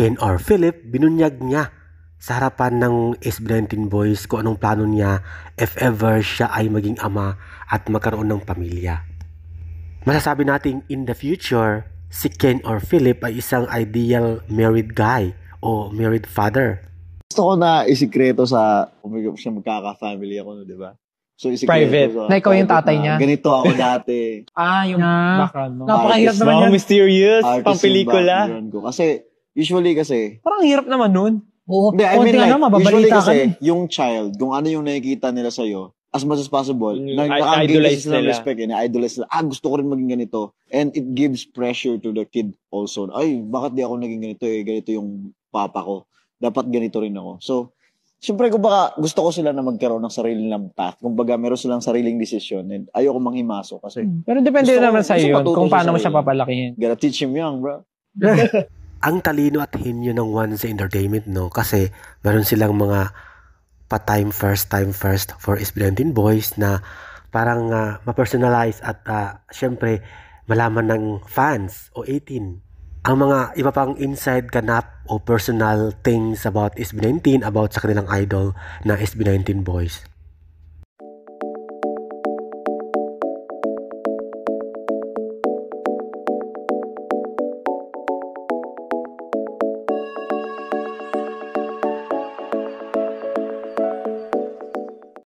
Ken or Philip, binunyag niya sa harapan ng SB19 Boys kung anong plano niya if ever siya ay maging ama at magkaroon ng pamilya. Masasabi nating in the future, si Ken or Philip ay isang ideal married guy o married father. Gusto ko na isikreto sa siya magkaka-family ako, no, di ba? So, Private. Na ikaw yung tatay niya. Ganito ako dati. Yung background mo. Napakahirap naman yan. Mysterious, pang pelikula. Kasi, usually kasi... Parang hirap naman nun. Oo, I mean like, usually kasi, ka yung child, kung ano yung nakikita nila sa'yo, as much as possible, idolize nila respect, na-idolize nila, gusto ko rin maging ganito. And it gives pressure to the kid also. Ay, bakit di ako naging ganito ganito yung papa ko. Dapat ganito rin ako. So, siyempre, kung baka gusto ko sila na magkaroon ng sarili ng path, kung baga meron silang sariling desisyon, and ayoko manghimaso kasi. Pero depende naman sa iyo kung paano mo siya papalakihin. Gotta teach him young, bro. Ang talino at hinyo ng One sa Entertainment, no? Kasi meron silang mga time first for SB19 Boys na parang ma-personalize at syempre malaman ng fans o 18 ang mga iba pang inside ganap o personal things about SB19, about sa kanilang idol na SB19 Boys.